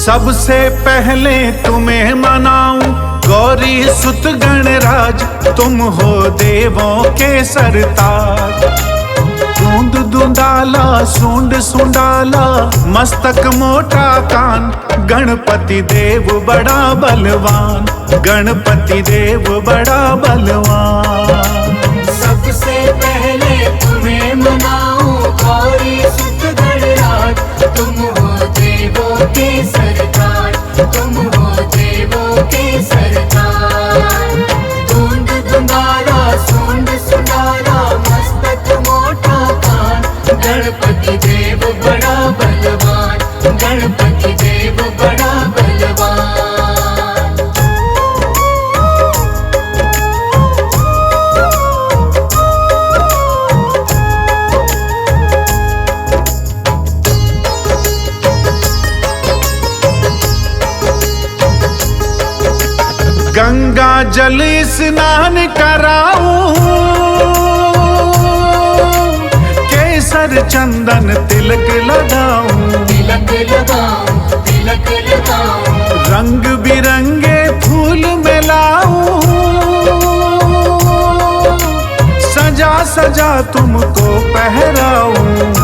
सबसे पहले तुम्हें मनाऊं गौरी सुत गणराज, तुम हो देवों के सरताज। धूंध धुंधाला सूंड सुंडाला मस्तक मोटा कान, गणपति देव बड़ा बलवान, गणपति देव बड़ा बलवान। सबसे पहले तुम्हें मनाऊं गौरी सुत गणराज, तुम हो देवों के सरदार, तुम हो देवों के सरदार। धूंध धुंधाला सूंड सुंडाला मस्तक मोटा कान, गणपति देव बड़ा बलवान, गणपति देव बड़ा बलवान। गंगा जल स्नान कराऊं, केसर चंदन तिलक लगाऊं, तिलक लगाऊं, तिलक लगाऊं। रंग बिरंगे फूल मिलाऊं, सजा सजा तुमको पहराऊं।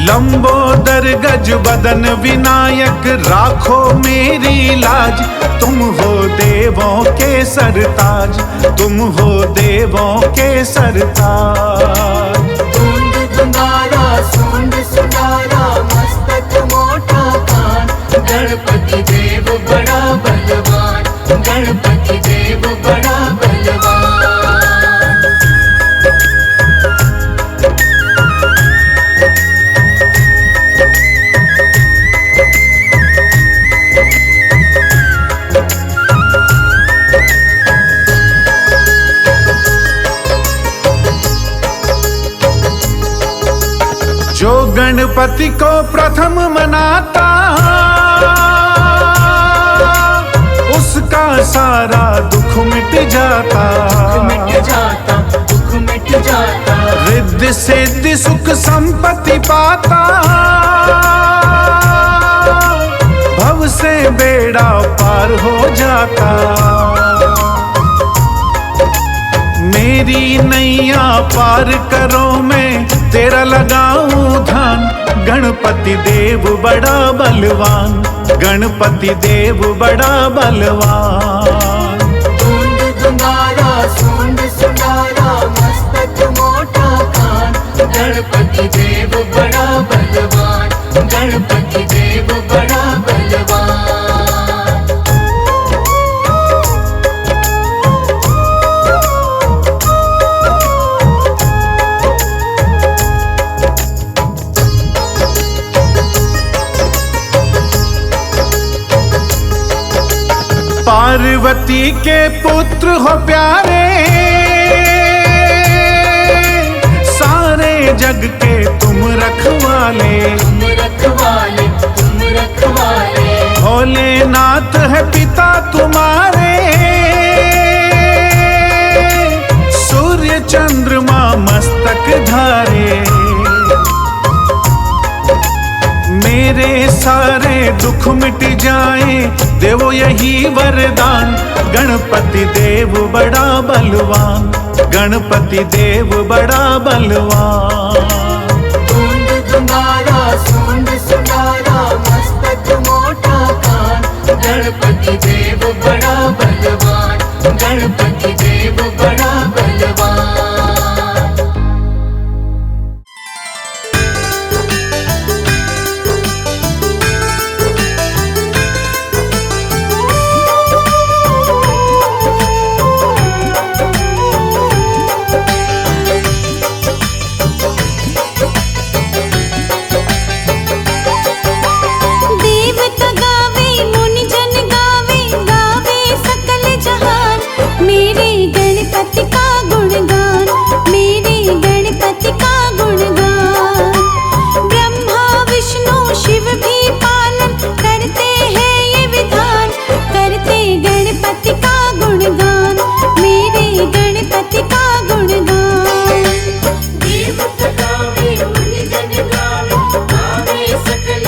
लंबोदर गज बदन विनायक राखो मेरी लाज, तुम हो देवों के सरताज, तुम हो देवों के सरताज। धूंध धुंधाला सूंड सुंडाला मस्तक मोटा कान, गणपति देव बड़ा बलवान, गणपति देव बड़ा बलवान। जो गणपति को प्रथम मनाता, उसका सारा दुख मिट जाता, मिट जाता, दुख मिट जाता। रिद्धि सिद्धि सुख संपत्ति पाता, भव से बेड़ा पार हो जाता। मेरी नैया पार करो मैं तेरा लगाऊं ध्यान, गणपति देव बड़ा बलवान, गणपति देव बड़ा बलवान। धूंध धुंधाला सूंड सुंडाला मस्तक मोटा कान, गणपति देव बड़ा बलवान, गणपति देव बड़ा बलवान। पार्वती के पुत्र हो प्यारे, सारे जग के तुम रखवाले, तुम रखवाले, तुम रखवाले। भोलेनाथ है पिता तुम्हारे, सूर्य चंद्रमा मस्तक धारे। मेरे सारे दुख मिट जाए देवो यही वरदान, गणपति देव बड़ा बलवान, गणपति देव बड़ा बलवान। धूंध धुंधाला सूंड सुंडाला मस्तक मोटा कान, गणपति देव बड़ा बलवान, गणपति देव बड़ा बलवान। सकल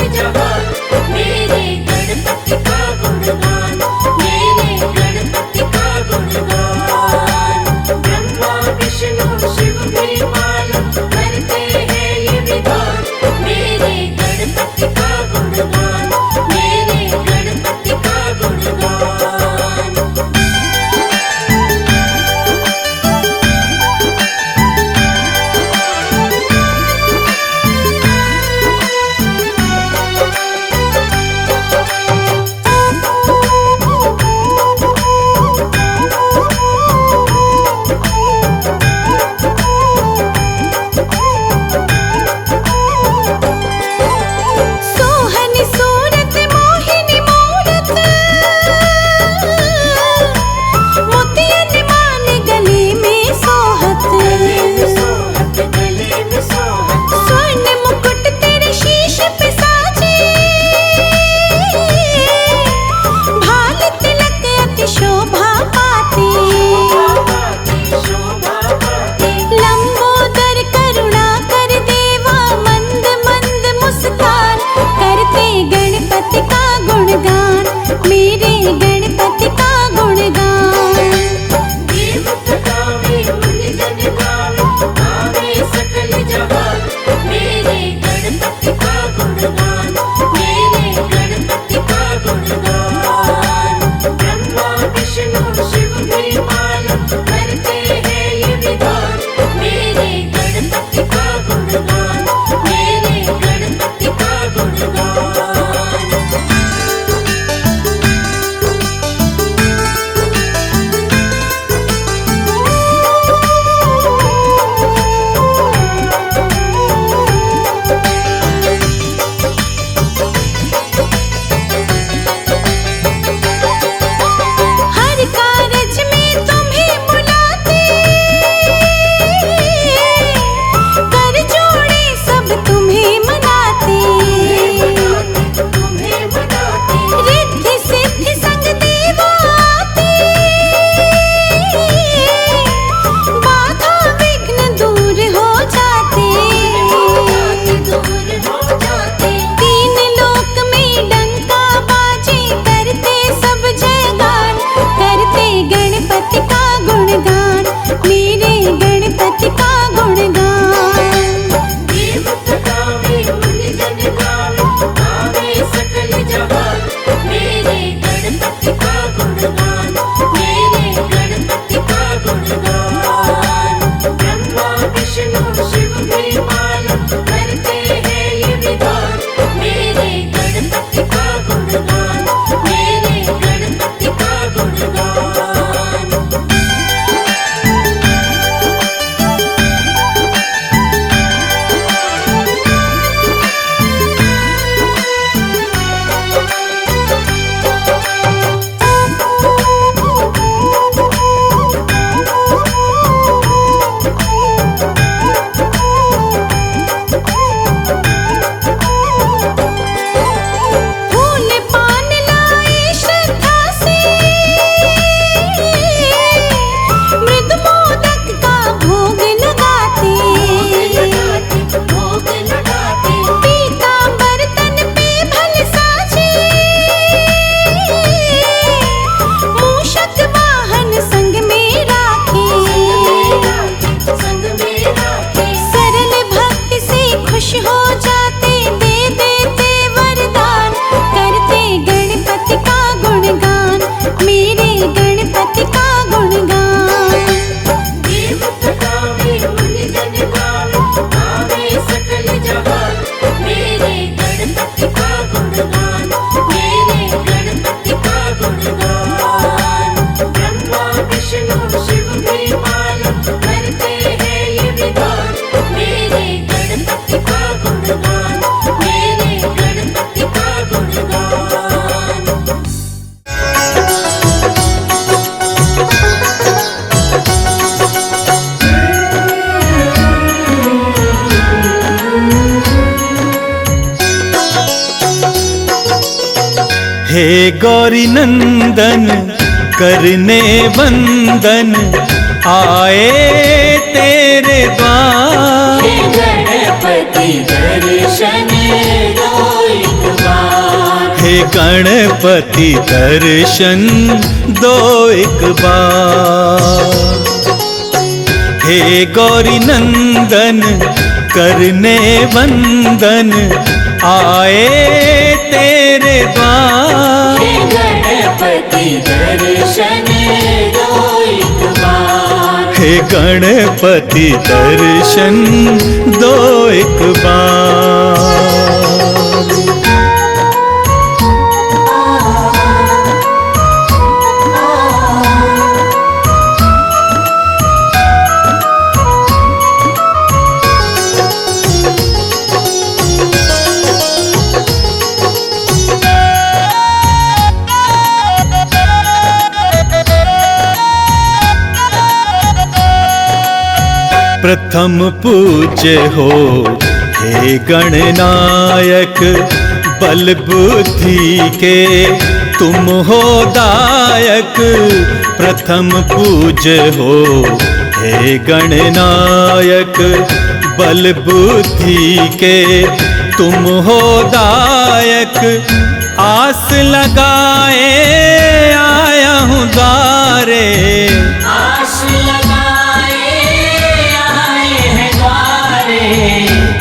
गौरी नंदन करने वंदन आए तेरे द्वार। हे गणपति दर्शन दो एक बार। हे गणपति दर्शन दो एक बार। हे गौरी नंदन करने वंदन आए तेरे द्वार। हे गणपति दर्शन दो एक बार। हे गणपति दर्शन दो एक बार। प्रथम पूज्य हो हे गणनायक, बल बुद्धि के तुम हो दायक। प्रथम पूज्य हो हे गणनायक, बल बुद्धि के तुम हो दायक। आस लगाए आया हूँ द्वारे, आस लगाए आए हैं द्वारे।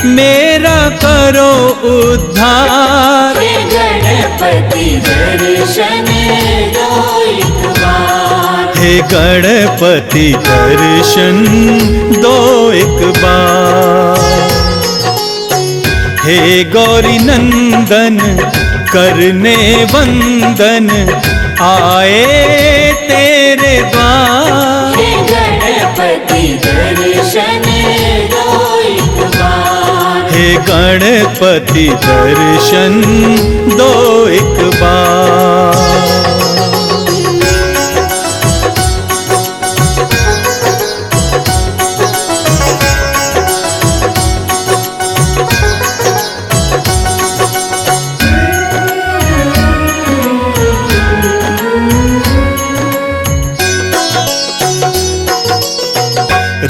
मेरा करो उद्धार। हे गणपति दर्शन दो एक बार। हे गणपति दर्शन दो एक बार। हे गौरी नंदन करने वंदन आए तेरे द्वार। हे गणपति दर्शन दो एक बार। हे गणपति दर्शन दो एक बार।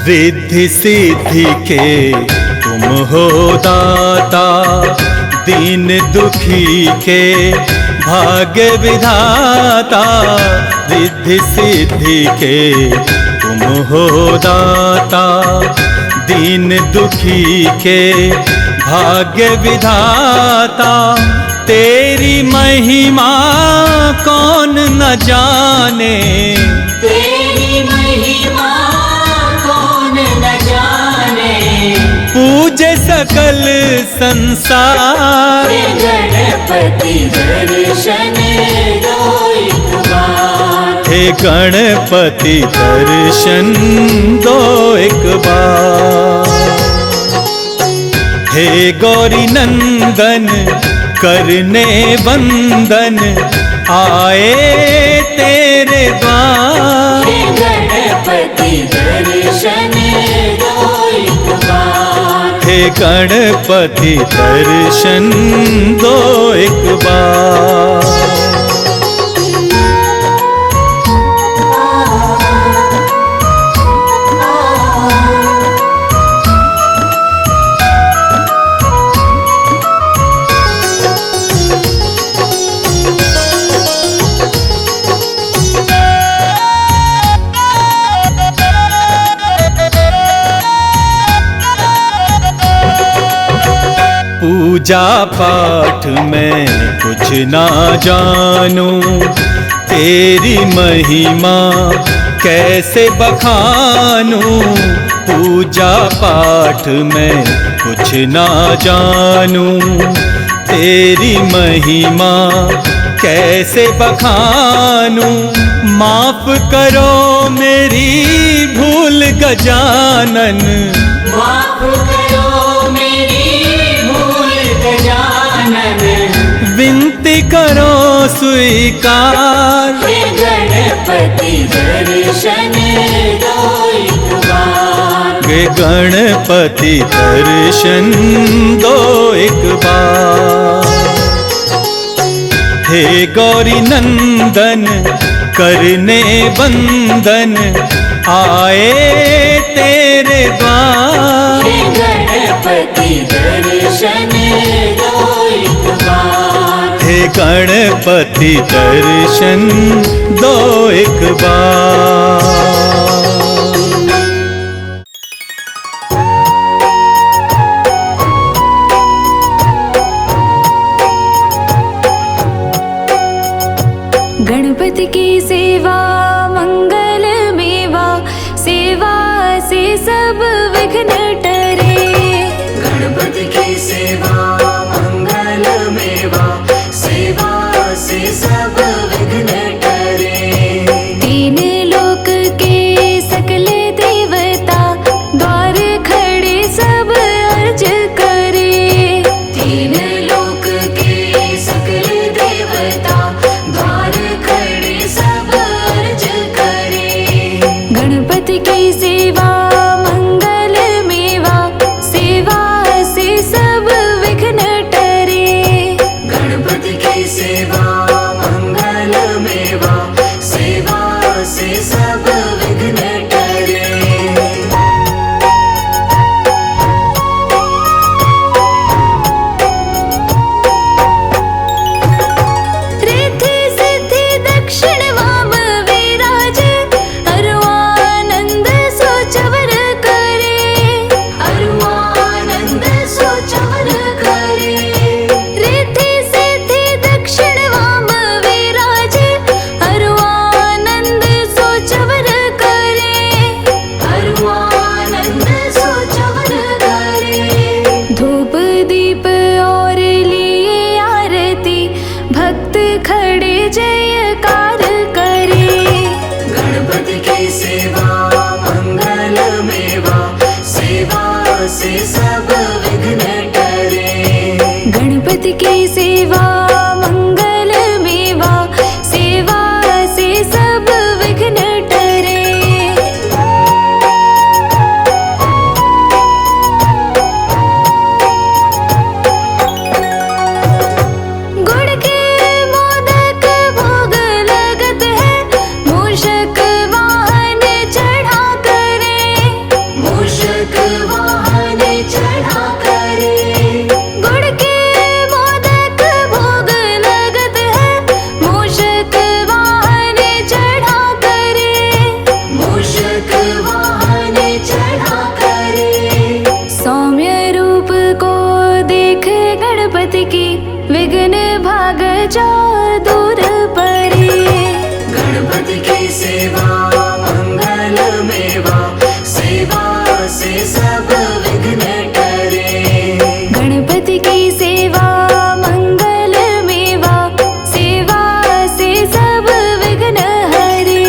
रिद्धि सिद्धि के तुम हो दाता, दीन दुखी के भाग्य विधाता। रिद्धि सिद्धि के तुम हो दाता, दीन दुखी के भाग्य विधाता। तेरी महिमा कौन न जाने, तेरी महिमा कौन न जाने। पूजे सकल संसार। हे गणपति दर्शन दो एक बार। हे गणपति दर्शन दो एक बार। हे गौरी नंदन करने वंदन आए तेरे द्वार। हे गणपति दर्शन दो एक बार। हे गणपति दर्शन दो एक बार। पूजा पाठ में कुछ ना जानूं, तेरी महिमा कैसे बखानूं। पूजा पाठ में कुछ ना जानूं, तेरी महिमा कैसे बखानूं। माफ करो मेरी भूल गजानन, माफ करो मेरी भूल गजानन। विनती करो स्वीकार। हे गणपति दर्शन दो एक बार। हे गणपति दर्शन दो एक बार। हे गौरी नंदन करने वंदन आए तेरे द्वार। हे गणपति दर्शन दो एक बार। हे गणपति दर्शन दो एक बार। गणपति की सेवा मंगल मेवा, सेवा से सब विघ्न टरे। गणपति की सेवा मंगल मेवा, सेवा से सब विघ्न टरे। तीन लोक के सकल देवता, द्वार खड़े सब अर्ज करे। तीन लोक के सकल देवता, द्वार खड़े सब अर्ज करे। गणपति की सेवा मंगल मेवा, सेवा से सब विघ्न टरे। गणपति की सेवा मंगल मेवा, सेवा से सब विघ्न टरे। रिद्धि सिद्धि दक्षिण वाम विराज, अरुआनंद सोचवर करे। अरुआनंद सोचवर करे। रिद्धि सिद्धि दक्षिण वाम विराज, अरुआनंद सोचवर करे। अरुआनंद सोचवर करे। धूप दीप और लिए आरती, भक्त खड़े जयकार करे। गणपति की सेवा मंगल मेवा, सेवा से सब विघ्न टरे। गणपति की सेवा मंगल मेवा, सेवा से सब विघ्न टरे। गुड़ के मोदक भोग लगत है, मूषक वाहन चढ़ा करे। मूषक वाहन चढ़ा करे। गुड़ के मोदक भोग लगत है, मूषक वाहन चढ़ा करे। मूषक वाहन चढ़ा करे। सौम्य रूप को देख गणपति की, विघ्न भाग जाओ दूर परे। गणपति की सेवा मंगल मेवा, सेवा से सब विघ्न टरे। गणपति की सेवा मंगल मेवा, सेवा से सब विघ्न हरे।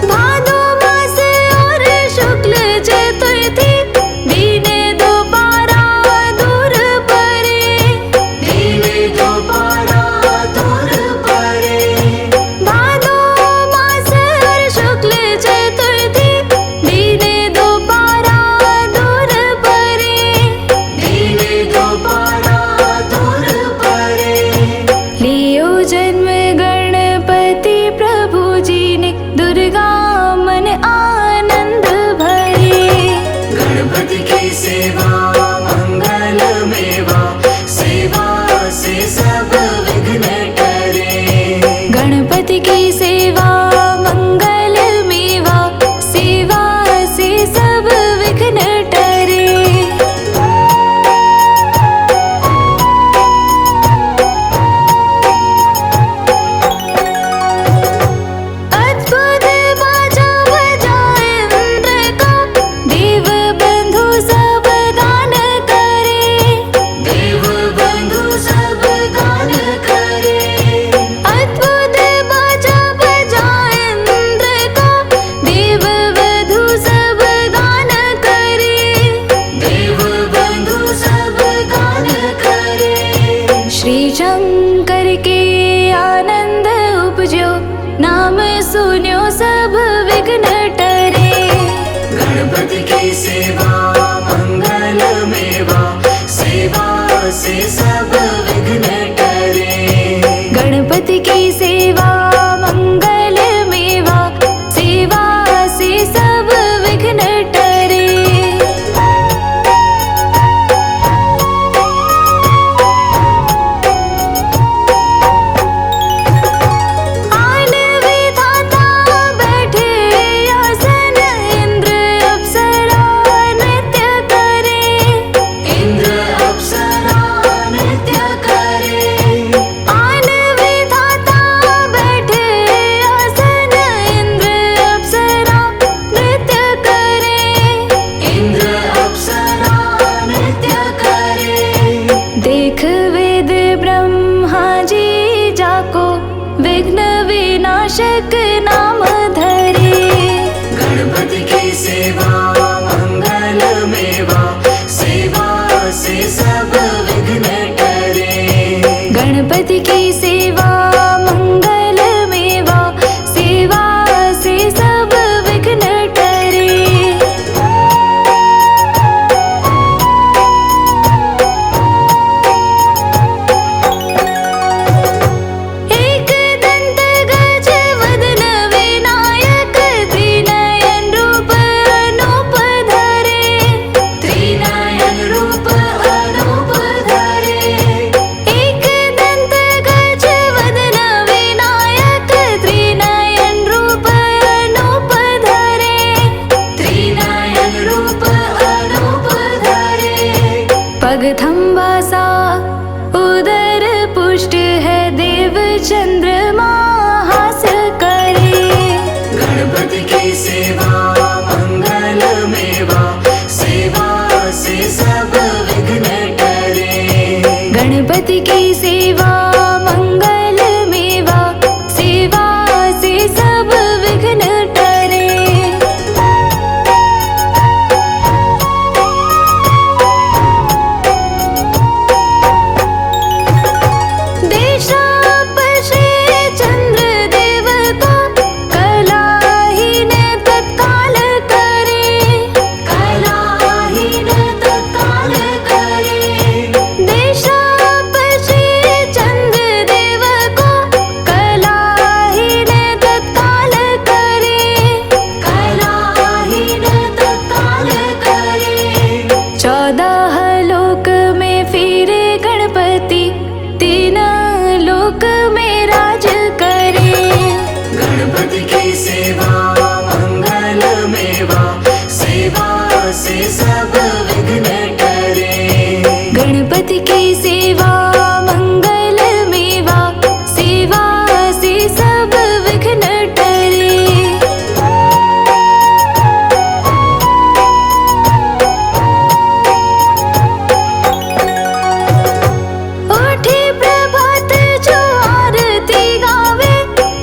भादो मास और शुक्ल चतुर्थी, दीने दोबारा दूर परे। दीने दोबारा दूर परे। भादो मास और शुक्ल चतुर्थी, दीने दोबारा दूर परे। दीने दोबारा दूर परे। लियो जन्म गणपति प्रभु जी ने, दुर्गा मन आनंद भरे। गणपति की सेवा मंगल मेवा, सेवा से सब विघ्न टरे। गणपति की सेवा मंगल मेवा, सेवा से सब विघ्न टरे। अद्भुत बाजा बजाए इंद्र का, देव बंधु सब गान करे। देव बंधु सब गान करे। अद्भुत बाजा बजाए इंद्र का, देव बंधु सब गान करे। देव बंधु सब गान करे। श्री शंकर के आनंद उपजो, नाम सुन्यो सब विघ्न टरे। गणपति की सेवा मंगल मेवा, सेवा से सब विघ्न टरे। गणपति की सेवा मंगल मेवा, सेवा से सब विघ्न टरे। आन विधाता बैठे आसन, इंद्र अप्सरा नृत्य करे। इंद्र अप्सरा नृत्य करे। आन विधाता बैठे आसन, इंद्र अप्सरा नृत्य करे। इंद्र अप्सरा नृत्य करे। देख वेद ब्रह्मा जी जाको, विघ्न विनाशक नाम धरे। गणपति की सेवा मंगल मेवा, सेवा से सब विघ्न टरे। गणपति की सेवा मंगल मेवा, सेवा से सब विघ्न टरे। एक दंत गज वदन विनायक, त्रिनयन रूप अनूप धरे। त्रिनयन रूप अनूप धरे। एक दंत गज वदन विनायक, त्रिनयन रूप अनूप धरे। त्रिनयन रूप अनूप धरे। पग थंबासा उदर पुष्ट है, देव चंद्रमा हास्य करे। गणपति की सेवा मंगल मेवा, सेवा से सब विघ्न टरे। गणपति की सेवा मंगल मेवा, सेवा से सब विघ्न टरे। देशाप श्री चंद्र देव को, कलाहीन तत्काल करे। कलाहीन तत्काल करे। देशाप श्री चंद्र देव को, कलाहीन तत्काल करे। कलाहीन तत्काल करे। 14 लोक में फिरे गणपति, 3 लोक में राज करे। गणपति की सेवा मंगल मेवा, सेवा से सब विघ्न टरे। गणपति की सेवा मंगल मेवा, सेवा से सब विघ्न टरे। उठी प्रभात जो आरती गावे,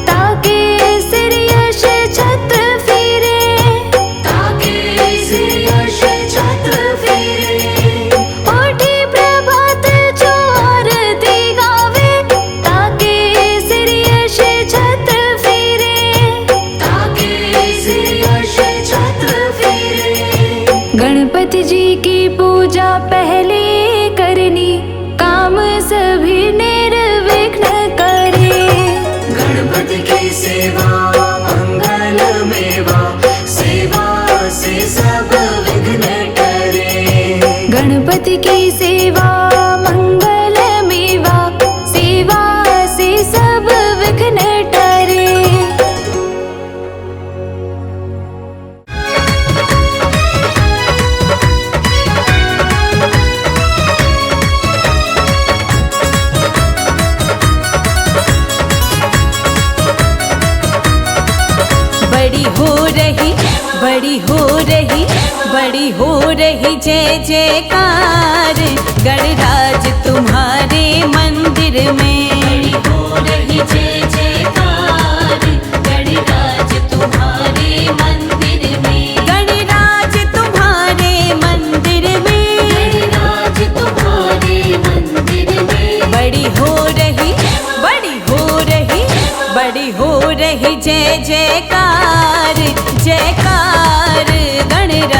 ताके सिर यश छत्र फिरे। ताके सिर यश छत्र फिरे। उठी प्रभात जो आरती गावे, ताके सिर यश छत्र फिरे। ताके सिर यश छत्र फिरे। गणपति जी की पूजा पहले करनी, काम सभी निर्विघ्न करे। गणपति की सेवा मंगल मेवा, सेवा से सब विघ्न टरे। गणपति की सेवा मंगल मेवा, सेवा से सब विघ्न टरे। बड़ी हो रही, बड़ी हो रही, बड़ी हो रही जय जयकार, गणराज तुम्हारे मंदिर में। बड़ी हो रही जय जयकार, गणराज तुम्हारे मंदिर में। गणराज तुम्हारे मंदिर में। गणराज तुम्हारे मंदिर में। बड़ी हो रही, बड़ी हो रही, बड़ी हो रही जय जयकार, जयकार गणराज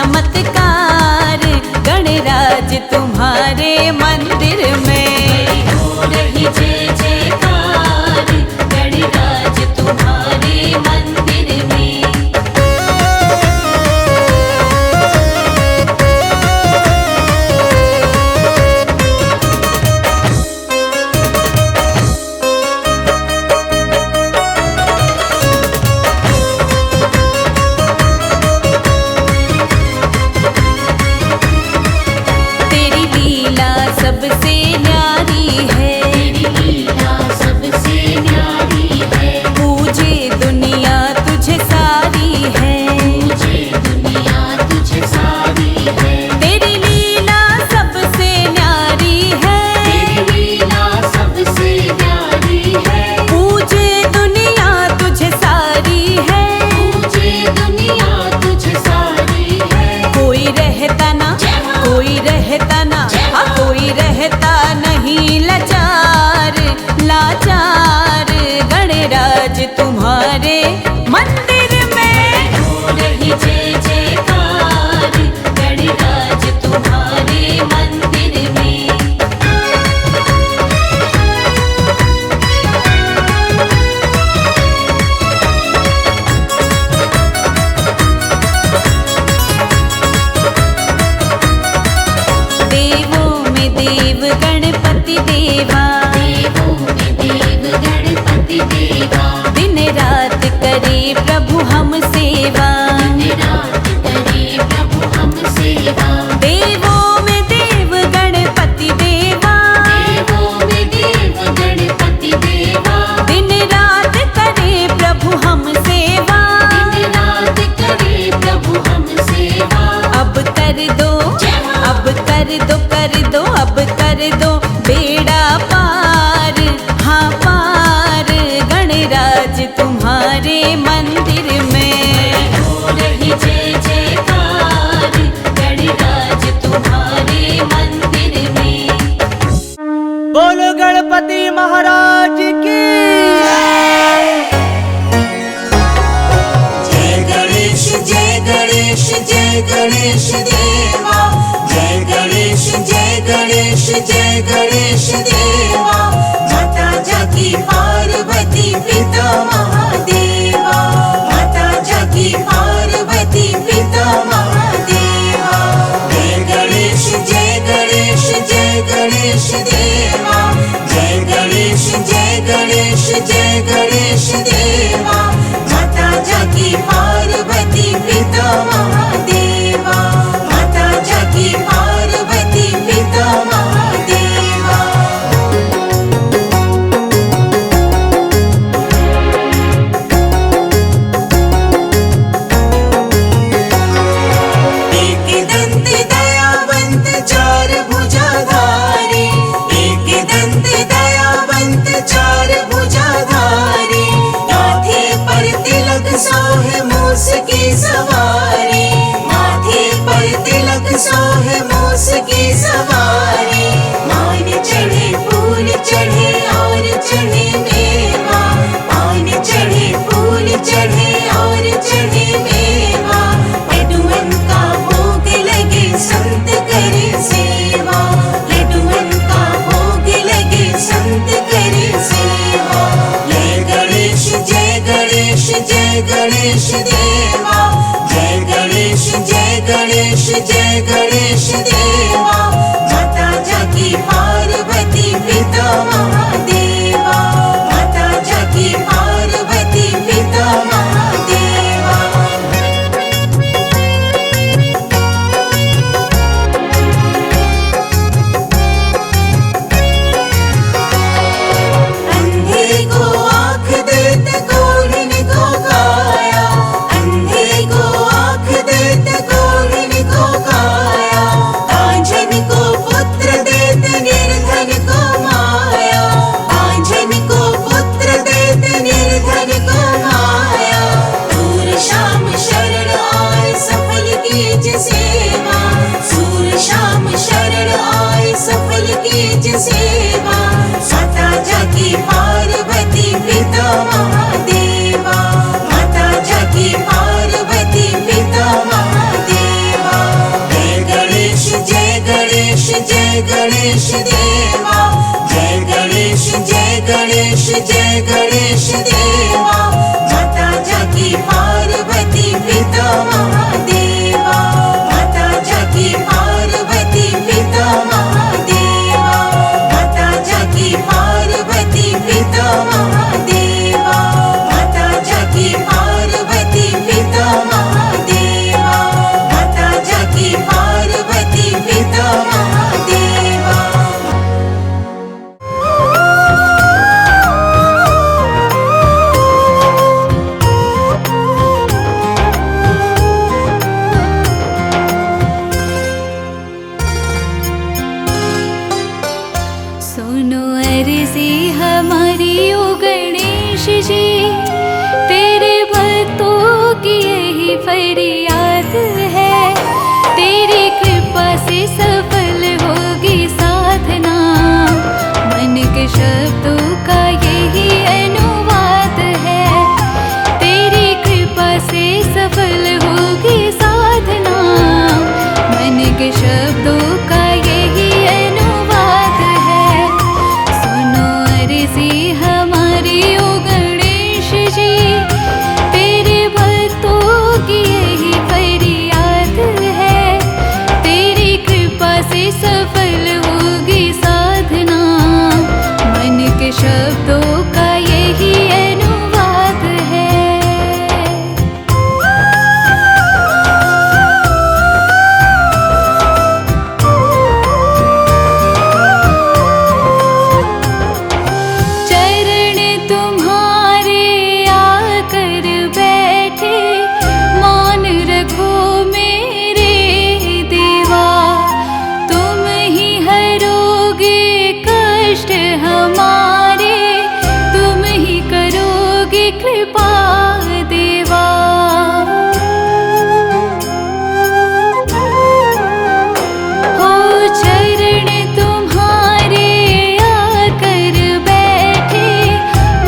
चमत्कार गणराज तुम्हारे मंदिर में। हो रही जय जयकार गणराज तुम्हारे मंदिर में। तेरी लीला सबसे न्यारी है, तेरी लीला सबसे न्यारी है। पूजे दुनिया तुझे सारी है, पूजे दुनिया तुझे सारी है। तेरी लीला सबसे न्यारी है, तेरी लीला सबसे न्यारी है। पूजे दुनिया तुझे सारी है। पूजे दुनिया तुझे सारी है। कोई रहता ना, कोई रहता ना, हाँ कोई रहता नहीं लाचार, लाचार गणराज तुम्हारे मंदिर में। हो रही जय जयकार गणराज तुम्हारे मंदिर में। देवों में देव गणपति देवा, देवों में देव गणपति देवा। दिन रात करे प्रभु हम सेवा। दिन रात करे प्रभु हम सेवा। देवों में देव गणपति देवा, देवों में देव गणपति देवा। दिन रात करे प्रभु हम सेवा। दिन रात करे प्रभु हम सेवा। अब कर दो, अब कर दो, कर दो, अब कर दो बेड़ा पार, हाँ पार गणराज तुम्हारे मंदिर में। हो रही जय जयकार गणराज तुम्हारे मंदिर में। बोलो गणपति महाराज की। जय गणेश जय गणेश जय गणेश देवा। जय गणेश जय गणेश जय गणेश देवा। माता जाकी पार्वती पिता महादेवा। माता जाकी पार्वती पिता महादेवा। जय गणेश जय गणेश जय गणेश देवा। जय गणेश जय गणेश जय गणेश देवा। माता जाकी पार्वती पिता महादेवा। जय गणेश देवा जय गणेश जय गणेश जय गणेश देवा माता जाकी पार्वती पिता महादेवा माता जाकी पार्वती पिता महादेवा माता जाकी पार्वती पिता महादेवा माता जाकी पार्वती पिता महादेवा माता जाकी पार्वती पिता महादेवा। सुनो अर्जी हमारी ओ गणेश जी, तेरे भक्तों की यही फरियाद है। तेरी कृपा से सफल होगी साधना, मन के शब्दों का यही अनुवाद है। तेरी कृपा से सफल होगी साधना, मन के शब्दों का यही अनुवाद है। सुनो अर्जी हमारी ओ गणेश जी, तेरे भक्तों की यही फरियाद है। तेरी कृपा से सफल होगी साधना, मन के शब्दों का यही अनुवाद है। चरण तुम्हारे आकर बैठे, मौन रखो मेरे देवा। तुम ही हरोगे कष्ट हमारे, तुम ही करोगे कृपा देवा। हो चरण तुम्हारे आकर बैठे,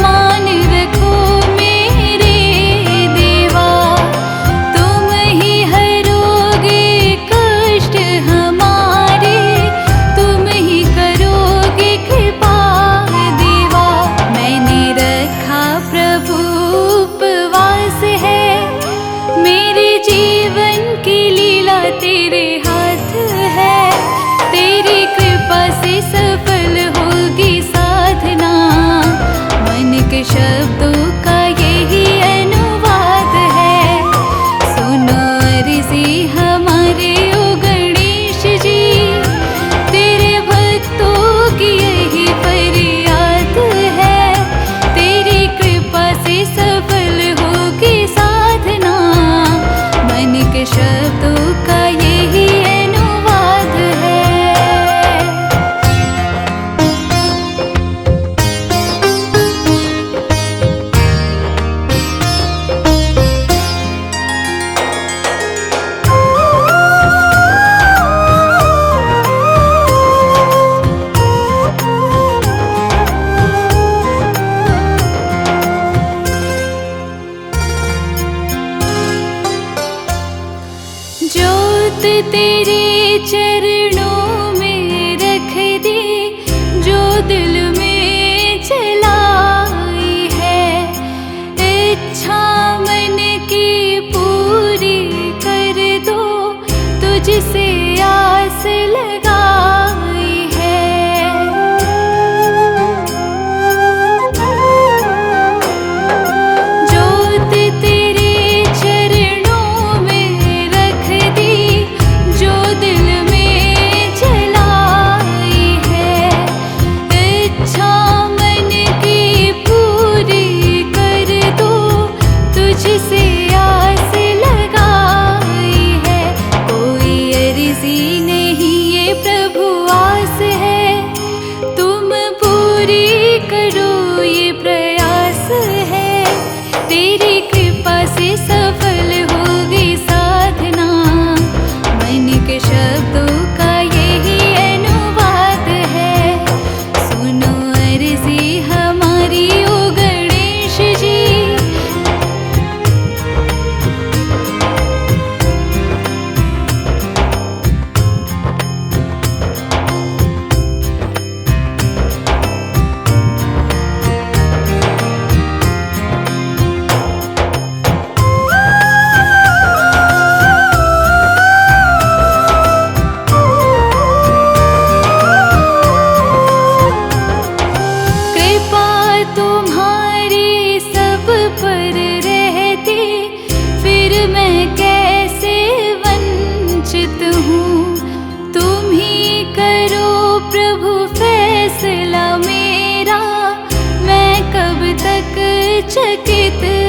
मान रखो मेरे देवा। तुम ही हरोगे कष्ट हमारे, तुम ही करोगे कृपा देवा। मैंने रखा प्रभु उपवास है, मेरे जीवन की लीला तेरे हाथ है। तेरी कृपा से सफल होगी साधना, मन के शब्दों का यही अनुवाद है। सुनो अर्जी हमारे ओ गणेश जी, तेरे भक्तों की यही फरियाद है। तेरी कृपा से सफल होगी साधना, मन के शब्दों का यही अनुवाद है। जोत तेरे चरणों में रख दी, जो दिल में जलाई है। इच्छा मन की पूरी कर दो, तुझसे आस लगाई है। जोत तेरे चरणों में रख दी, जो दिल में जलाई है। इच्छा मन की पूरी कर दो, तुझसे आस लगाई है। कोई अर्जी नहीं ये चकित